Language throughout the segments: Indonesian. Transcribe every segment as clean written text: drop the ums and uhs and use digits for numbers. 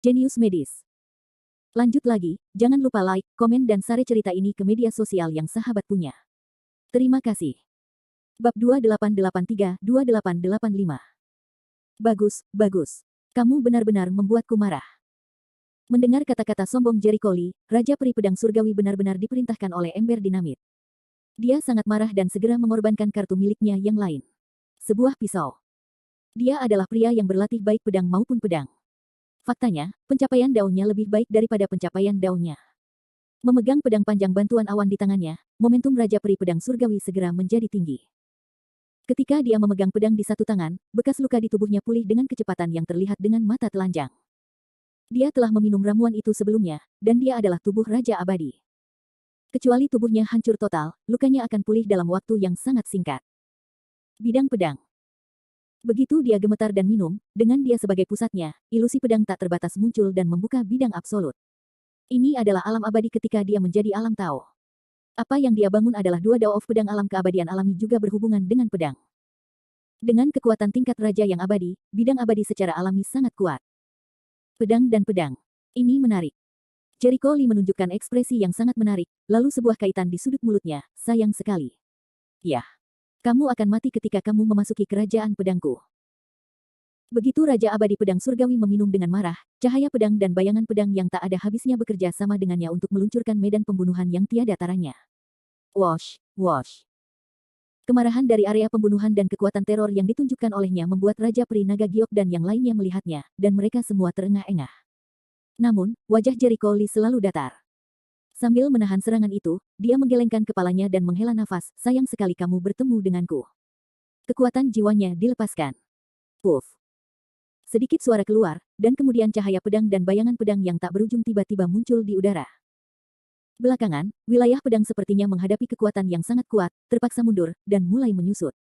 Jenius medis. Lanjut lagi, jangan lupa like, komen dan share cerita ini ke media sosial yang sahabat punya. Terima kasih. Bab 2883-2885. Bagus, bagus. Kamu benar-benar membuatku marah. Mendengar kata-kata sombong Jericho Lee, Raja Peri Pedang Surgawi benar-benar diperintahkan oleh ember dinamit. Dia sangat marah dan segera mengorbankan kartu miliknya yang lain. Sebuah pisau. Dia adalah pria yang berlatih baik pedang maupun pedang. Faktanya, pencapaian daunnya lebih baik daripada pencapaian daunnya. Memegang pedang panjang bantuan awan di tangannya, momentum Raja Peri Pedang Surgawi segera menjadi tinggi. Ketika dia memegang pedang di satu tangan, bekas luka di tubuhnya pulih dengan kecepatan yang terlihat dengan mata telanjang. Dia telah meminum ramuan itu sebelumnya, dan dia adalah tubuh Raja Abadi. Kecuali tubuhnya hancur total, lukanya akan pulih dalam waktu yang sangat singkat. Bidang pedang. Begitu dia gemetar dan minum, dengan dia sebagai pusatnya, ilusi pedang tak terbatas muncul dan membuka bidang absolut. Ini adalah alam abadi ketika dia menjadi alam Tao. Apa yang dia bangun adalah dua Dao of pedang alam keabadian alami juga berhubungan dengan pedang. Dengan kekuatan tingkat raja yang abadi, bidang abadi secara alami sangat kuat. Pedang dan pedang. Ini menarik. Jericho Lee menunjukkan ekspresi yang sangat menarik, lalu sebuah kaitan di sudut mulutnya, sayang sekali. Yah. Kamu akan mati ketika kamu memasuki kerajaan pedangku. Begitu Raja Abadi Pedang Surgawi meminum dengan marah, cahaya pedang dan bayangan pedang yang tak ada habisnya bekerja sama dengannya untuk meluncurkan medan pembunuhan yang tiada taranya. Wosh, wosh. Kemarahan dari area pembunuhan dan kekuatan teror yang ditunjukkan olehnya membuat Raja Peri Naga Giok dan yang lainnya melihatnya, dan mereka semua terengah-engah. Namun, wajah Jericho Lee selalu datar. Sambil menahan serangan itu, dia menggelengkan kepalanya dan menghela nafas, sayang sekali kamu bertemu denganku. Kekuatan jiwanya dilepaskan. Puff. Sedikit suara keluar, dan kemudian cahaya pedang dan bayangan pedang yang tak berujung tiba-tiba muncul di udara. Belakangan, wilayah pedang sepertinya menghadapi kekuatan yang sangat kuat, terpaksa mundur, dan mulai menyusut.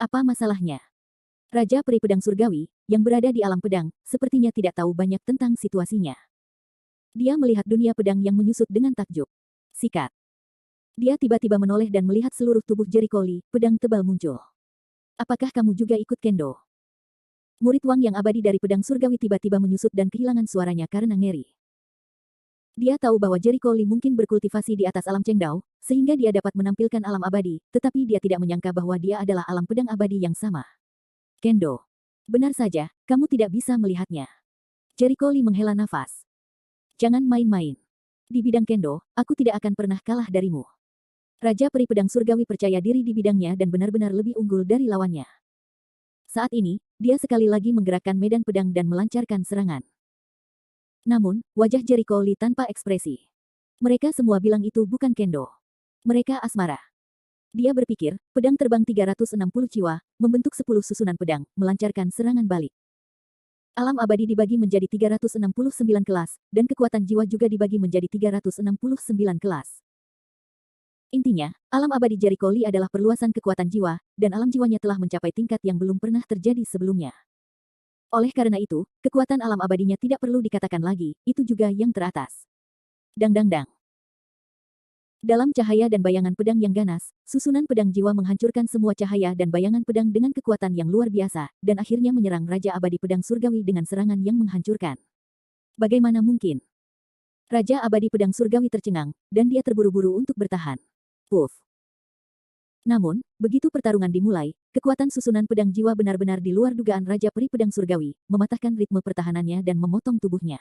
Apa masalahnya? Raja Peri Pedang Surgawi, yang berada di alam pedang, sepertinya tidak tahu banyak tentang situasinya. Dia melihat dunia pedang yang menyusut dengan takjub. Sikat. Dia tiba-tiba menoleh dan melihat seluruh tubuh Jericho Lee, pedang tebal muncul. Apakah kamu juga ikut kendo? Murid Wang yang abadi dari pedang surgawi tiba-tiba menyusut dan kehilangan suaranya karena ngeri. Dia tahu bahwa Jericho Lee mungkin berkultivasi di atas alam Chengdao, sehingga dia dapat menampilkan alam abadi, tetapi dia tidak menyangka bahwa dia adalah alam pedang abadi yang sama. Kendo. Benar saja, kamu tidak bisa melihatnya. Jericho Lee menghela nafas. Jangan main-main. Di bidang kendo, aku tidak akan pernah kalah darimu. Raja Peri Pedang Surgawi percaya diri di bidangnya dan benar-benar lebih unggul dari lawannya. Saat ini, dia sekali lagi menggerakkan medan pedang dan melancarkan serangan. Namun, wajah Jericho Lee tanpa ekspresi. Mereka semua bilang itu bukan kendo. Mereka asmara. Dia berpikir, pedang terbang 360 jiwa, membentuk 10 susunan pedang, melancarkan serangan balik. Alam abadi dibagi menjadi 369 kelas, dan kekuatan jiwa juga dibagi menjadi 369 kelas. Intinya, alam abadi Jericho Lee adalah perluasan kekuatan jiwa, dan alam jiwanya telah mencapai tingkat yang belum pernah terjadi sebelumnya. Oleh karena itu, kekuatan alam abadinya tidak perlu dikatakan lagi, itu juga yang teratas. Dang dang dang. Dalam cahaya dan bayangan pedang yang ganas, susunan pedang jiwa menghancurkan semua cahaya dan bayangan pedang dengan kekuatan yang luar biasa, dan akhirnya menyerang Raja Abadi Pedang Surgawi dengan serangan yang menghancurkan. Bagaimana mungkin? Raja Abadi Pedang Surgawi tercengang, dan dia terburu-buru untuk bertahan. Puff. Namun, begitu pertarungan dimulai, kekuatan susunan pedang jiwa benar-benar di luar dugaan Raja Peri Pedang Surgawi, mematahkan ritme pertahanannya dan memotong tubuhnya.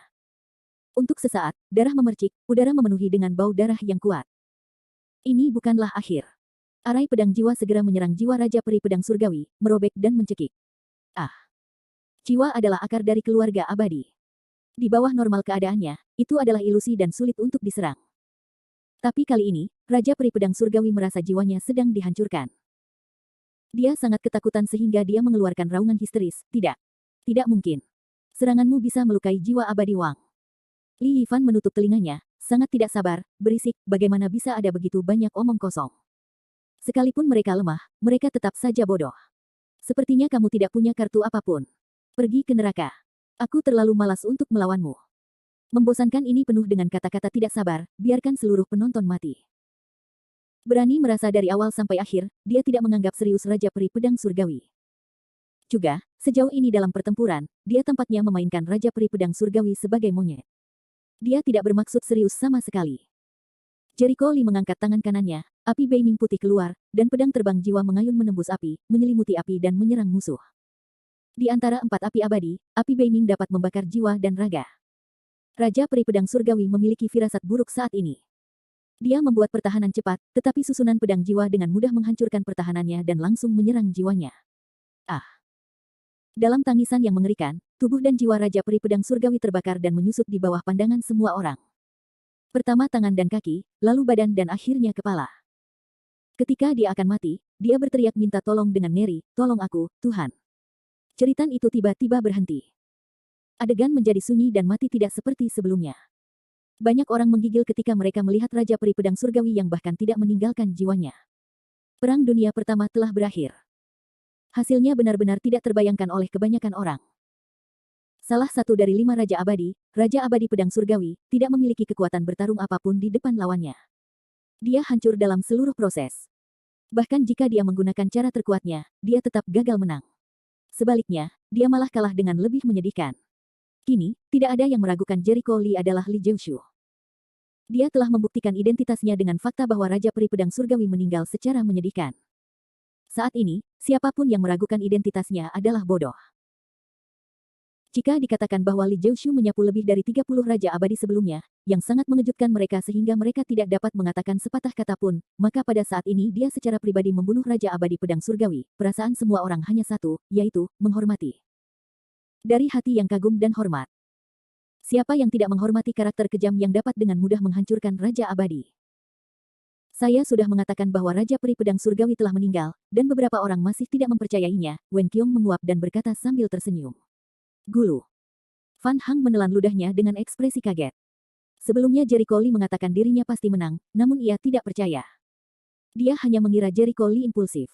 Untuk sesaat, darah memercik, udara memenuhi dengan bau darah yang kuat. Ini bukanlah akhir. Arai pedang jiwa segera menyerang jiwa Raja Peri Pedang Surgawi, merobek dan mencekik. Ah. Jiwa adalah akar dari keluarga abadi. Di bawah normal keadaannya, itu adalah ilusi dan sulit untuk diserang. Tapi kali ini, Raja Peri Pedang Surgawi merasa jiwanya sedang dihancurkan. Dia sangat ketakutan sehingga dia mengeluarkan raungan histeris. Tidak. Tidak mungkin. Seranganmu bisa melukai jiwa abadi Wang. Li Yifan menutup telinganya, sangat tidak sabar, berisik, bagaimana bisa ada begitu banyak omong kosong. Sekalipun mereka lemah, mereka tetap saja bodoh. Sepertinya kamu tidak punya kartu apapun. Pergi ke neraka. Aku terlalu malas untuk melawanmu. Membosankan ini penuh dengan kata-kata tidak sabar, biarkan seluruh penonton mati. Berani merasa dari awal sampai akhir, dia tidak menganggap serius Raja Peri Pedang Surgawi. juga, sejauh ini dalam pertempuran, dia tampaknya memainkan Raja Peri Pedang Surgawi sebagai monyet. Dia tidak bermaksud serius sama sekali. Jericho Lee mengangkat tangan kanannya, api beaming putih keluar, dan pedang terbang jiwa mengayun menembus api, menyelimuti api dan menyerang musuh. Di antara 4 api abadi, api beaming dapat membakar jiwa dan raga. Raja Peri Pedang Surgawi memiliki firasat buruk saat ini. Dia membuat pertahanan cepat, tetapi susunan pedang jiwa dengan mudah menghancurkan pertahanannya dan langsung menyerang jiwanya. Ah! Dalam tangisan yang mengerikan, tubuh dan jiwa Raja Peri Pedang Surgawi terbakar dan menyusut di bawah pandangan semua orang. Pertama tangan dan kaki, lalu badan dan akhirnya kepala. Ketika dia akan mati, dia berteriak minta tolong dengan ngeri, "Tolong aku, Tuhan." Jeritan itu tiba-tiba berhenti. Adegan menjadi sunyi dan mati tidak seperti sebelumnya. Banyak orang menggigil ketika mereka melihat Raja Peri Pedang Surgawi yang bahkan tidak meninggalkan jiwanya. Perang Dunia Pertama telah berakhir. Hasilnya benar-benar tidak terbayangkan oleh kebanyakan orang. Salah satu dari 5 Raja Abadi, Raja Abadi Pedang Surgawi, tidak memiliki kekuatan bertarung apapun di depan lawannya. Dia hancur dalam seluruh proses. Bahkan jika dia menggunakan cara terkuatnya, dia tetap gagal menang. Sebaliknya, dia malah kalah dengan lebih menyedihkan. Kini, tidak ada yang meragukan Jericho Lee adalah Li Jiushu. Dia telah membuktikan identitasnya dengan fakta bahwa Raja Peri Pedang Surgawi meninggal secara menyedihkan. Saat ini, siapapun yang meragukan identitasnya adalah bodoh. Jika dikatakan bahwa Li Jiushu menyapu lebih dari 30 Raja Abadi sebelumnya, yang sangat mengejutkan mereka sehingga mereka tidak dapat mengatakan sepatah kata pun, maka pada saat ini dia secara pribadi membunuh Raja Abadi Pedang Surgawi. Perasaan semua orang hanya satu, yaitu, menghormati. Dari hati yang kagum dan hormat. Siapa yang tidak menghormati karakter kejam yang dapat dengan mudah menghancurkan Raja Abadi? Saya sudah mengatakan bahwa Raja Peri Pedang Surgawi telah meninggal, dan beberapa orang masih tidak mempercayainya. Wen Qiong menguap dan berkata sambil tersenyum. Gulu. Fan Hang menelan ludahnya dengan ekspresi kaget. Sebelumnya Jericho Lee mengatakan dirinya pasti menang, namun ia tidak percaya. Dia hanya mengira Jericho Lee impulsif.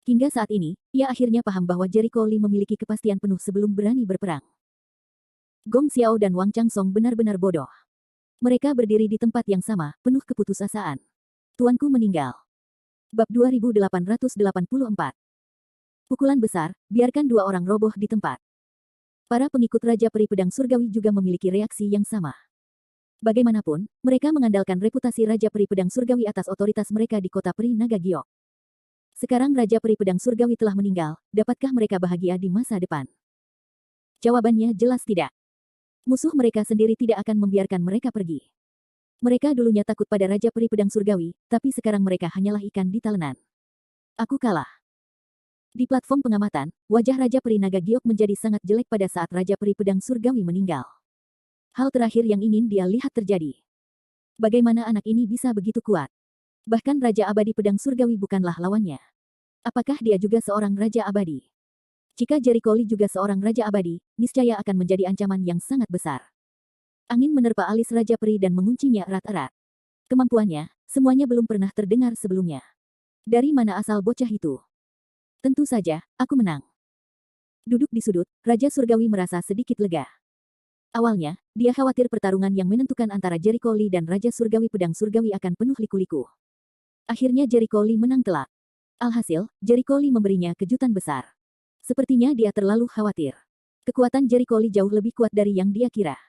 Hingga saat ini, ia akhirnya paham bahwa Jericho Lee memiliki kepastian penuh sebelum berani berperang. Gong Xiao dan Wang Changsong benar-benar bodoh. Mereka berdiri di tempat yang sama, penuh keputusasaan. Tuanku meninggal. Bab 2884. Pukulan besar, biarkan 2 orang roboh di tempat. Para pengikut Raja Peri Pedang Surgawi juga memiliki reaksi yang sama. Bagaimanapun, mereka mengandalkan reputasi Raja Peri Pedang Surgawi atas otoritas mereka di kota Peri Naga Giok. Sekarang Raja Peri Pedang Surgawi telah meninggal, dapatkah mereka bahagia di masa depan? Jawabannya jelas tidak. Musuh mereka sendiri tidak akan membiarkan mereka pergi. Mereka dulunya takut pada Raja Peri Pedang Surgawi, tapi sekarang mereka hanyalah ikan di talenan. Aku kalah. Di platform pengamatan, wajah Raja Peri Naga Giok menjadi sangat jelek pada saat Raja Peri Pedang Surgawi meninggal. Hal terakhir yang ingin dia lihat terjadi. Bagaimana anak ini bisa begitu kuat? Bahkan Raja Abadi Pedang Surgawi bukanlah lawannya. Apakah dia juga seorang Raja Abadi? Jika Jericho Lee juga seorang Raja Abadi, niscaya akan menjadi ancaman yang sangat besar. Angin menerpa alis Raja Peri dan menguncinya erat-erat. Kemampuannya, semuanya belum pernah terdengar sebelumnya. Dari mana asal bocah itu? Tentu saja, aku menang. Duduk di sudut, Raja Surgawi merasa sedikit lega. Awalnya, dia khawatir pertarungan yang menentukan antara Jericho Lee dan Raja Surgawi Pedang Surgawi akan penuh liku-liku. Akhirnya Jericho Lee menang telak. Alhasil, Jericho Lee memberinya kejutan besar. Sepertinya dia terlalu khawatir. Kekuatan Jericho Lee jauh lebih kuat dari yang dia kira.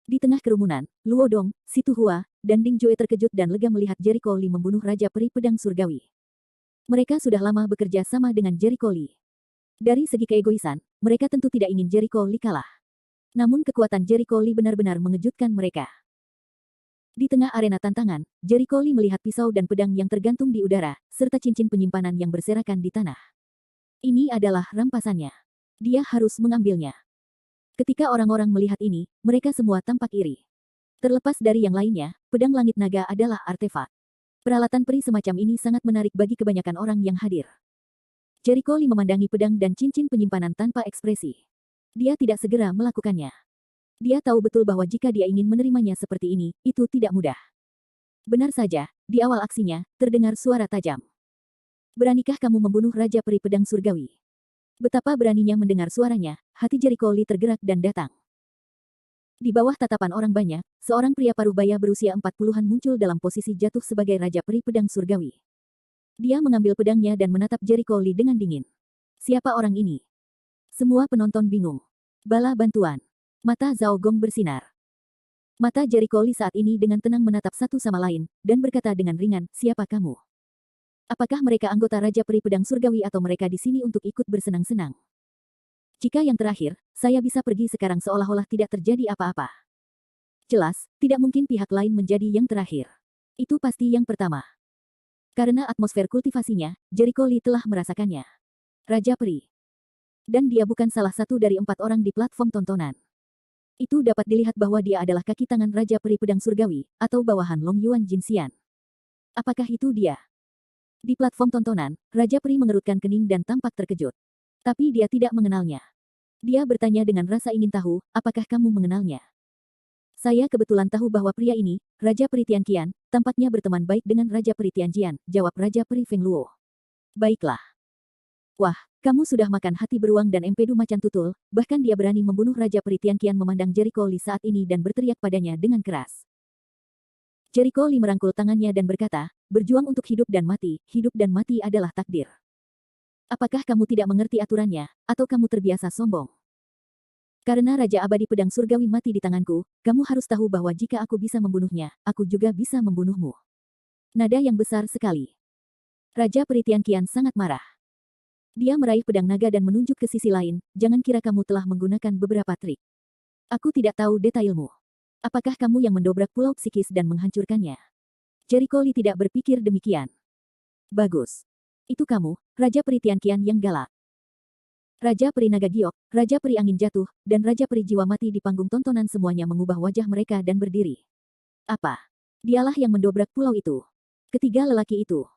Di tengah kerumunan, Luo Dong, Si Tu Hua, dan Ding Jue terkejut dan lega melihat Jericho Lee membunuh Raja Peri Pedang Surgawi. Mereka sudah lama bekerja sama dengan Jericho Lee. Dari segi keegoisan, mereka tentu tidak ingin Jericho Lee kalah. Namun kekuatan Jericho Lee benar-benar mengejutkan mereka. Di tengah arena tantangan, Jericho Lee melihat pisau dan pedang yang tergantung di udara, serta cincin penyimpanan yang berserakan di tanah. Ini adalah rampasannya. Dia harus mengambilnya. Ketika orang-orang melihat ini, mereka semua tampak iri. Terlepas dari yang lainnya, pedang langit naga adalah artefak. Peralatan peri semacam ini sangat menarik bagi kebanyakan orang yang hadir. Jericho Lee memandangi pedang dan cincin penyimpanan tanpa ekspresi. Dia tidak segera melakukannya. Dia tahu betul bahwa jika dia ingin menerimanya seperti ini, itu tidak mudah. Benar saja, di awal aksinya, terdengar suara tajam. Beranikah kamu membunuh Raja Peri Pedang Surgawi? Betapa beraninya mendengar suaranya, hati Jericho Lee tergerak dan datang. Di bawah tatapan orang banyak, seorang pria parubaya berusia 40-an muncul dalam posisi jatuh sebagai Raja Peri Pedang Surgawi. Dia mengambil pedangnya dan menatap Jericho Lee dengan dingin. Siapa orang ini? Semua penonton bingung. Bala bantuan. Mata Zhao Gong bersinar. Mata Jericho Lee saat ini dengan tenang menatap satu sama lain, dan berkata dengan ringan, siapa kamu? Apakah mereka anggota Raja Peri Pedang Surgawi atau mereka di sini untuk ikut bersenang-senang? Jika yang terakhir, saya bisa pergi sekarang seolah-olah tidak terjadi apa-apa. Jelas, tidak mungkin pihak lain menjadi yang terakhir. Itu pasti yang pertama. Karena atmosfer kultivasinya, Jericho Lee telah merasakannya. Raja Peri. Dan dia bukan salah satu dari 4 orang di platform tontonan. Itu dapat dilihat bahwa dia adalah kaki tangan Raja Peri Pedang Surgawi, atau bawahan Long Yuan Jinxian. Apakah itu dia? Di platform tontonan, Raja Peri mengerutkan kening dan tampak terkejut. Tapi dia tidak mengenalnya. Dia bertanya dengan rasa ingin tahu, apakah kamu mengenalnya? Saya kebetulan tahu bahwa pria ini, Raja Peri Tianqian, tampaknya berteman baik dengan Raja Peri Tianjian, jawab Raja Peri Feng Luo. Baiklah. Wah, kamu sudah makan hati beruang dan empedu macan tutul, bahkan dia berani membunuh Raja Peri Tianqian memandang Jericho Lee saat ini dan berteriak padanya dengan keras. Jericho Lee merangkul tangannya dan berkata, berjuang untuk hidup dan mati adalah takdir. Apakah kamu tidak mengerti aturannya, atau kamu terbiasa sombong? Karena Raja Abadi Pedang Surgawi mati di tanganku, kamu harus tahu bahwa jika aku bisa membunuhnya, aku juga bisa membunuhmu. Nada yang besar sekali. Raja Peri Tianqian sangat marah. Dia meraih pedang naga dan menunjuk ke sisi lain, jangan kira kamu telah menggunakan beberapa trik. Aku tidak tahu detailmu. Apakah kamu yang mendobrak pulau psikis dan menghancurkannya? Jericho Lee tidak berpikir demikian. Bagus. Itu kamu, Raja Peri Tianqian yang galak. Raja Peri Naga Giok, Raja Peri Angin Jatuh, dan Raja Peri Jiwa Mati di panggung tontonan semuanya mengubah wajah mereka dan berdiri. Apa? Dialah yang mendobrak pulau itu. Ketiga lelaki itu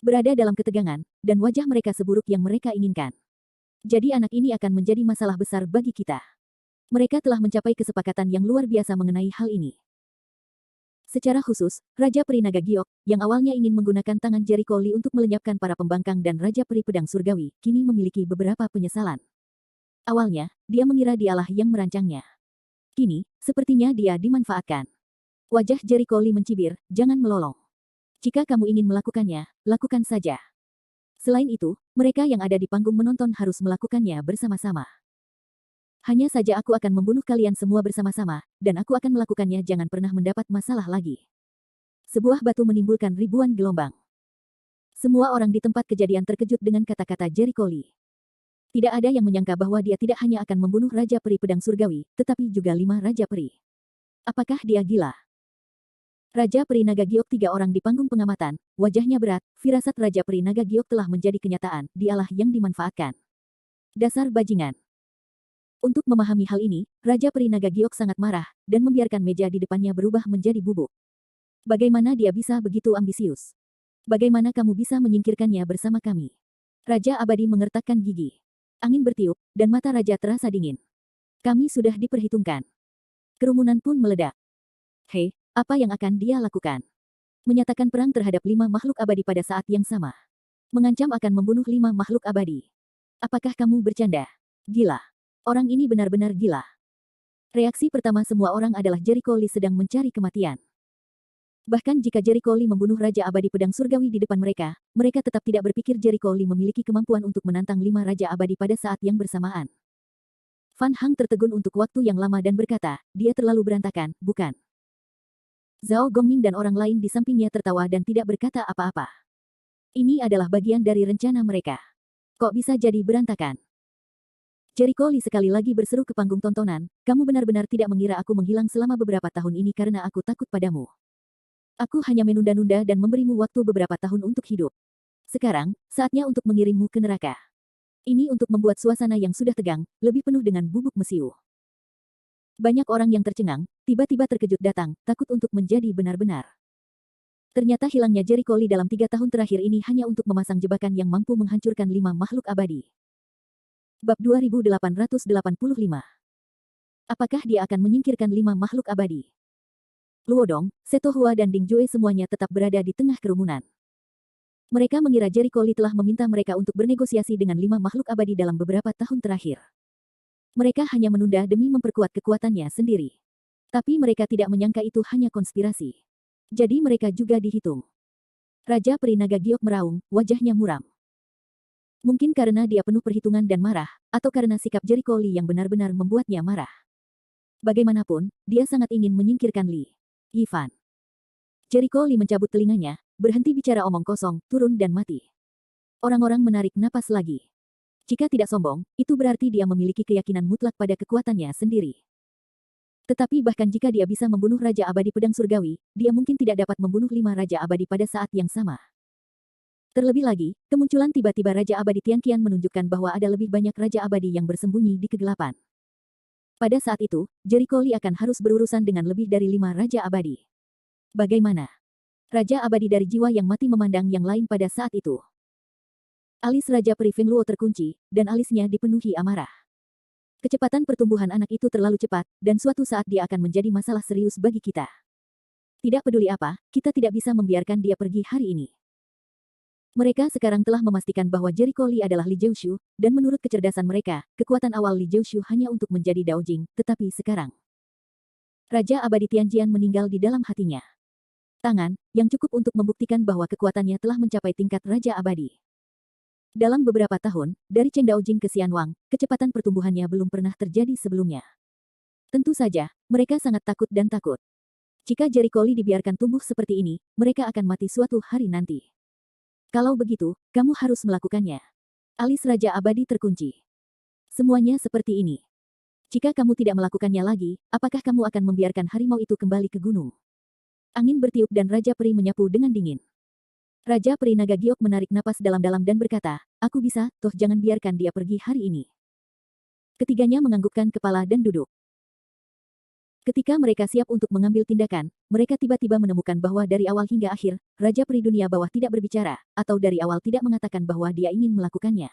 berada dalam ketegangan, dan wajah mereka seburuk yang mereka inginkan. Jadi anak ini akan menjadi masalah besar bagi kita. Mereka telah mencapai kesepakatan yang luar biasa mengenai hal ini. Secara khusus, Raja Peri Naga Giok, yang awalnya ingin menggunakan tangan Jericho Lee untuk melenyapkan para pembangkang dan Raja Peri Pedang Surgawi, kini memiliki beberapa penyesalan. Awalnya, dia mengira dialah yang merancangnya. Kini, sepertinya dia dimanfaatkan. Wajah Jericho Lee mencibir, jangan melolong. Jika kamu ingin melakukannya, lakukan saja. Selain itu, mereka yang ada di panggung menonton harus melakukannya bersama-sama. Hanya saja aku akan membunuh kalian semua bersama-sama, dan aku akan melakukannya jangan pernah mendapat masalah lagi. Sebuah batu menimbulkan ribuan gelombang. Semua orang di tempat kejadian terkejut dengan kata-kata Jericho Lee. Tidak ada yang menyangka bahwa dia tidak hanya akan membunuh Raja Peri Pedang Surgawi, tetapi juga 5 Raja Peri. Apakah dia gila? Raja Peri Naga Giok 3 orang di panggung pengamatan, wajahnya berat, firasat Raja Peri Naga Giok telah menjadi kenyataan, dialah yang dimanfaatkan. Dasar bajingan. Untuk memahami hal ini, Raja Peri Naga Giok sangat marah, dan membiarkan meja di depannya berubah menjadi bubuk. Bagaimana dia bisa begitu ambisius? Bagaimana kamu bisa menyingkirkannya bersama kami? Raja Abadi mengertakkan gigi. Angin bertiup, dan mata Raja terasa dingin. Kami sudah diperhitungkan. Kerumunan pun meledak. Hei, apa yang akan dia lakukan? Menyatakan perang terhadap 5 makhluk abadi pada saat yang sama. Mengancam akan membunuh 5 makhluk abadi. Apakah kamu bercanda? Gila. Orang ini benar-benar gila. Reaksi pertama semua orang adalah Jericho Lee sedang mencari kematian. Bahkan jika Jericho Lee membunuh Raja Abadi Pedang Surgawi di depan mereka, mereka tetap tidak berpikir Jericho Lee memiliki kemampuan untuk menantang 5 Raja Abadi pada saat yang bersamaan. Fan Hang tertegun untuk waktu yang lama dan berkata, dia terlalu berantakan, bukan? Zhao Gongming dan orang lain di sampingnya tertawa dan tidak berkata apa-apa. Ini adalah bagian dari rencana mereka. Kok bisa jadi berantakan? Jericho Lee sekali lagi berseru ke panggung tontonan, kamu benar-benar tidak mengira aku menghilang selama beberapa tahun ini karena aku takut padamu. Aku hanya menunda-nunda dan memberimu waktu beberapa tahun untuk hidup. Sekarang, saatnya untuk mengirimmu ke neraka. Ini untuk membuat suasana yang sudah tegang, lebih penuh dengan bubuk mesiu. Banyak orang yang tercengang, tiba-tiba terkejut datang, takut untuk menjadi benar-benar. Ternyata hilangnya Jericho Lee dalam 3 tahun terakhir ini hanya untuk memasang jebakan yang mampu menghancurkan 5 makhluk abadi. Bab 2885. Apakah dia akan menyingkirkan 5 makhluk abadi? Luo Dong, Seto Hua dan Ding Jue semuanya tetap berada di tengah kerumunan. Mereka mengira Jericho Lee telah meminta mereka untuk bernegosiasi dengan 5 makhluk abadi dalam beberapa tahun terakhir. Mereka hanya menunda demi memperkuat kekuatannya sendiri. Tapi mereka tidak menyangka itu hanya konspirasi. Jadi mereka juga dihitung. Raja Peri Naga Giok meraung, wajahnya muram. Mungkin karena dia penuh perhitungan dan marah, atau karena sikap Jericho Lee yang benar-benar membuatnya marah. Bagaimanapun, dia sangat ingin menyingkirkan Lee Yifan. Jericho Lee mencabut telinganya, berhenti bicara omong kosong, turun dan mati. Orang-orang menarik napas lagi. Jika tidak sombong, itu berarti dia memiliki keyakinan mutlak pada kekuatannya sendiri. Tetapi bahkan jika dia bisa membunuh Raja Abadi Pedang Surgawi, dia mungkin tidak dapat membunuh 5 Raja Abadi pada saat yang sama. Terlebih lagi, kemunculan tiba-tiba Raja Abadi Tianqian menunjukkan bahwa ada lebih banyak Raja Abadi yang bersembunyi di kegelapan. Pada saat itu, Jericho Lee akan harus berurusan dengan lebih dari 5 Raja Abadi. Bagaimana? Raja Abadi dari jiwa yang mati memandang yang lain pada saat itu. Alis Raja Peri Feng Luo terkunci, dan alisnya dipenuhi amarah. Kecepatan pertumbuhan anak itu terlalu cepat, dan suatu saat dia akan menjadi masalah serius bagi kita. Tidak peduli apa, kita tidak bisa membiarkan dia pergi hari ini. Mereka sekarang telah memastikan bahwa Jericho Lee adalah Li Jiushu, dan menurut kecerdasan mereka, kekuatan awal Li Jiushu hanya untuk menjadi Daojing, tetapi sekarang Raja Abadi Tianjian meninggal di dalam hatinya. Tangan, yang cukup untuk membuktikan bahwa kekuatannya telah mencapai tingkat Raja Abadi. Dalam beberapa tahun, dari Cheng Daojing ke Xian Wang, kecepatan pertumbuhannya belum pernah terjadi sebelumnya. Tentu saja, mereka sangat takut dan takut. Jika Jericho Lee dibiarkan tumbuh seperti ini, mereka akan mati suatu hari nanti. Kalau begitu, kamu harus melakukannya. Alis Raja Abadi terkunci. Semuanya seperti ini. Jika kamu tidak melakukannya lagi, apakah kamu akan membiarkan harimau itu kembali ke gunung? Angin bertiup dan Raja Peri menyapu dengan dingin. Raja Peri Naga Giok menarik napas dalam-dalam dan berkata, aku bisa, toh jangan biarkan dia pergi hari ini. Ketiganya menganggukkan kepala dan duduk. Ketika mereka siap untuk mengambil tindakan, mereka tiba-tiba menemukan bahwa dari awal hingga akhir, Raja Peri Dunia Bawah tidak berbicara, atau dari awal tidak mengatakan bahwa dia ingin melakukannya.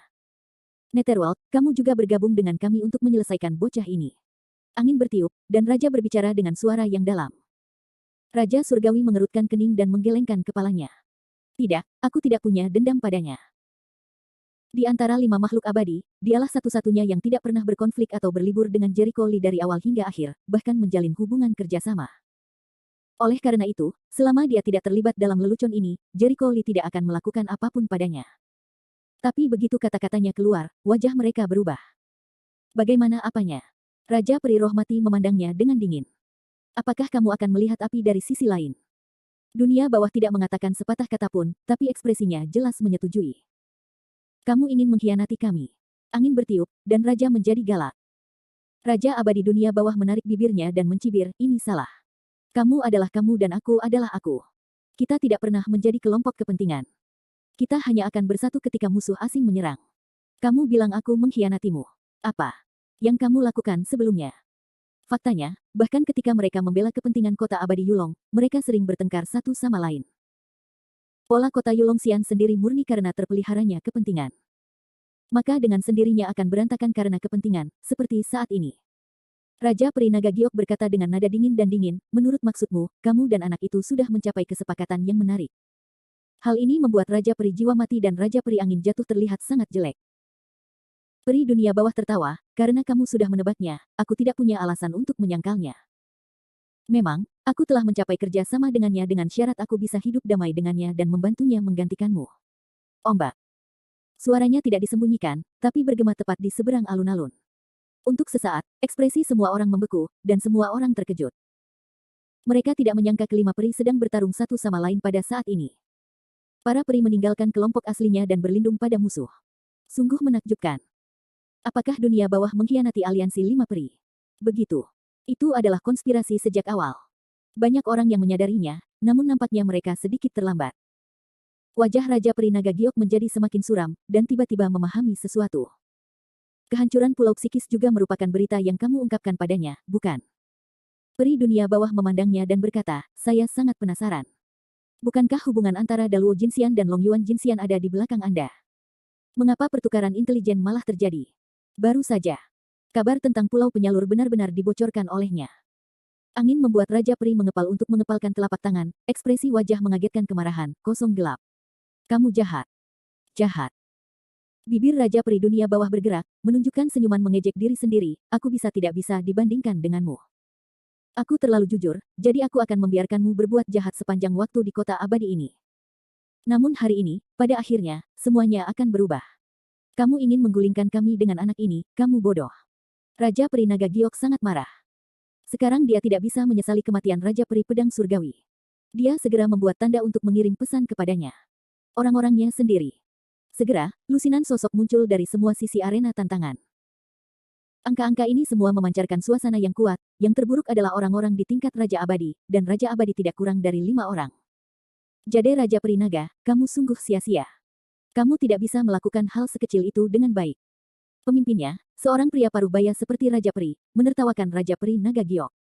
Netherworld, kamu juga bergabung dengan kami untuk menyelesaikan bocah ini. Angin bertiup, dan Raja berbicara dengan suara yang dalam. Raja Surgawi mengerutkan kening dan menggelengkan kepalanya. Tidak, aku tidak punya dendam padanya. Di antara 5 makhluk abadi, dialah satu-satunya yang tidak pernah berkonflik atau berlibur dengan Jericho Lee dari awal hingga akhir, bahkan menjalin hubungan kerjasama. Oleh karena itu, selama dia tidak terlibat dalam lelucon ini, Jericho Lee tidak akan melakukan apapun padanya. Tapi begitu kata-katanya keluar, wajah mereka berubah. Bagaimana apanya? Raja Peri Rohmati memandangnya dengan dingin. Apakah kamu akan melihat api dari sisi lain? Dunia Bawah tidak mengatakan sepatah kata pun, tapi ekspresinya jelas menyetujui. Kamu ingin mengkhianati kami. Angin bertiup, dan Raja menjadi galak. Raja Abadi Dunia Bawah menarik bibirnya dan mencibir, ini salah. Kamu adalah kamu dan aku adalah aku. Kita tidak pernah menjadi kelompok kepentingan. Kita hanya akan bersatu ketika musuh asing menyerang. Kamu bilang aku mengkhianatimu. Apa yang kamu lakukan sebelumnya? Faktanya, bahkan ketika mereka membela kepentingan kota abadi Yulong, mereka sering bertengkar satu sama lain. Pola kota Yulongxian sendiri murni karena terpeliharanya kepentingan. Maka dengan sendirinya akan berantakan karena kepentingan, seperti saat ini. Raja Peri Naga Giok berkata dengan nada dingin dan dingin, menurut maksudmu, kamu dan anak itu sudah mencapai kesepakatan yang menarik. Hal ini membuat Raja Peri Jiwa Mati dan Raja Peri Angin Jatuh terlihat sangat jelek. Peri Dunia Bawah tertawa, karena kamu sudah menebaknya, aku tidak punya alasan untuk menyangkalnya. Memang, aku telah mencapai kerja sama dengannya dengan syarat aku bisa hidup damai dengannya dan membantunya menggantikanmu. Ombak. Suaranya tidak disembunyikan, tapi bergema tepat di seberang alun-alun. Untuk sesaat, ekspresi semua orang membeku, dan semua orang terkejut. Mereka tidak menyangka kelima peri sedang bertarung satu sama lain pada saat ini. Para peri meninggalkan kelompok aslinya dan berlindung pada musuh. Sungguh menakjubkan. Apakah dunia bawah mengkhianati aliansi 5 peri? Begitu. Itu adalah konspirasi sejak awal. Banyak orang yang menyadarinya, namun nampaknya mereka sedikit terlambat. Wajah Raja Peri Naga Giok menjadi semakin suram, dan tiba-tiba memahami sesuatu. Kehancuran Pulau Psikis juga merupakan berita yang kamu ungkapkan padanya, bukan? Peri dunia bawah memandangnya dan berkata, saya sangat penasaran. Bukankah hubungan antara Daluo Jinxian dan Long Yuan Jinxian ada di belakang Anda? Mengapa pertukaran intelijen malah terjadi? Baru saja. Kabar tentang pulau penyalur benar-benar dibocorkan olehnya. Angin membuat Raja Peri mengepal untuk mengepalkan telapak tangan, ekspresi wajah mengagetkan kemarahan, kosong gelap. Kamu jahat. Jahat. Bibir Raja Peri Dunia Bawah bergerak, menunjukkan senyuman mengejek diri sendiri, aku tidak bisa dibandingkan denganmu. Aku terlalu jujur, jadi aku akan membiarkanmu berbuat jahat sepanjang waktu di kota abadi ini. Namun hari ini, pada akhirnya, semuanya akan berubah. Kamu ingin menggulingkan kami dengan anak ini, kamu bodoh. Raja Peri Naga Giok sangat marah. Sekarang dia tidak bisa menyesali kematian Raja Peri Pedang Surgawi. Dia segera membuat tanda untuk mengirim pesan kepadanya. Orang-orangnya sendiri. Segera, lusinan sosok muncul dari semua sisi arena tantangan. Angka-angka ini semua memancarkan suasana yang kuat, yang terburuk adalah orang-orang di tingkat Raja Abadi, dan Raja Abadi tidak kurang dari 5 orang. Jade Raja Peri Naga, kamu sungguh sia-sia. Kamu tidak bisa melakukan hal sekecil itu dengan baik. Pemimpinnya, seorang pria parubaya seperti Raja Peri, menertawakan Raja Peri Naga Giok.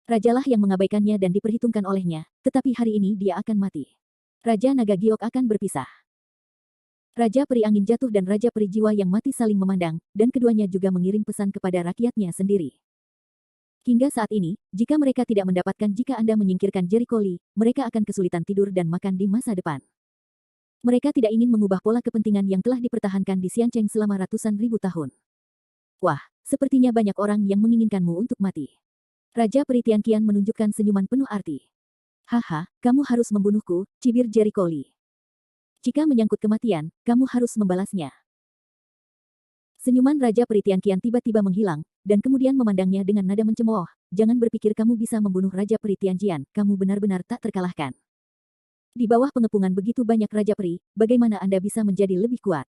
Rajalah yang mengabaikannya dan diperhitungkan olehnya, tetapi hari ini dia akan mati. Raja Naga Giok akan berpisah. Raja Peri Angin Jatuh dan Raja Peri Jiwa yang mati saling memandang, dan keduanya juga mengirim pesan kepada rakyatnya sendiri. Hingga saat ini, jika mereka tidak mendapatkan jika Anda menyingkirkan Jericho Lee, mereka akan kesulitan tidur dan makan di masa depan. Mereka tidak ingin mengubah pola kepentingan yang telah dipertahankan di Xiancheng selama ratusan ribu tahun. Wah, sepertinya banyak orang yang menginginkanmu untuk mati. Raja Peri Tianqian menunjukkan senyuman penuh arti. Haha, kamu harus membunuhku, cibir Jericho Lee. Jika menyangkut kematian, kamu harus membalasnya. Senyuman Raja Peri Tianqian tiba-tiba menghilang, dan kemudian memandangnya dengan nada mencemooh. Jangan berpikir kamu bisa membunuh Raja Peri Tianqian, kamu benar-benar tak terkalahkan. Di bawah pengepungan begitu banyak Raja Peri, bagaimana Anda bisa menjadi lebih kuat?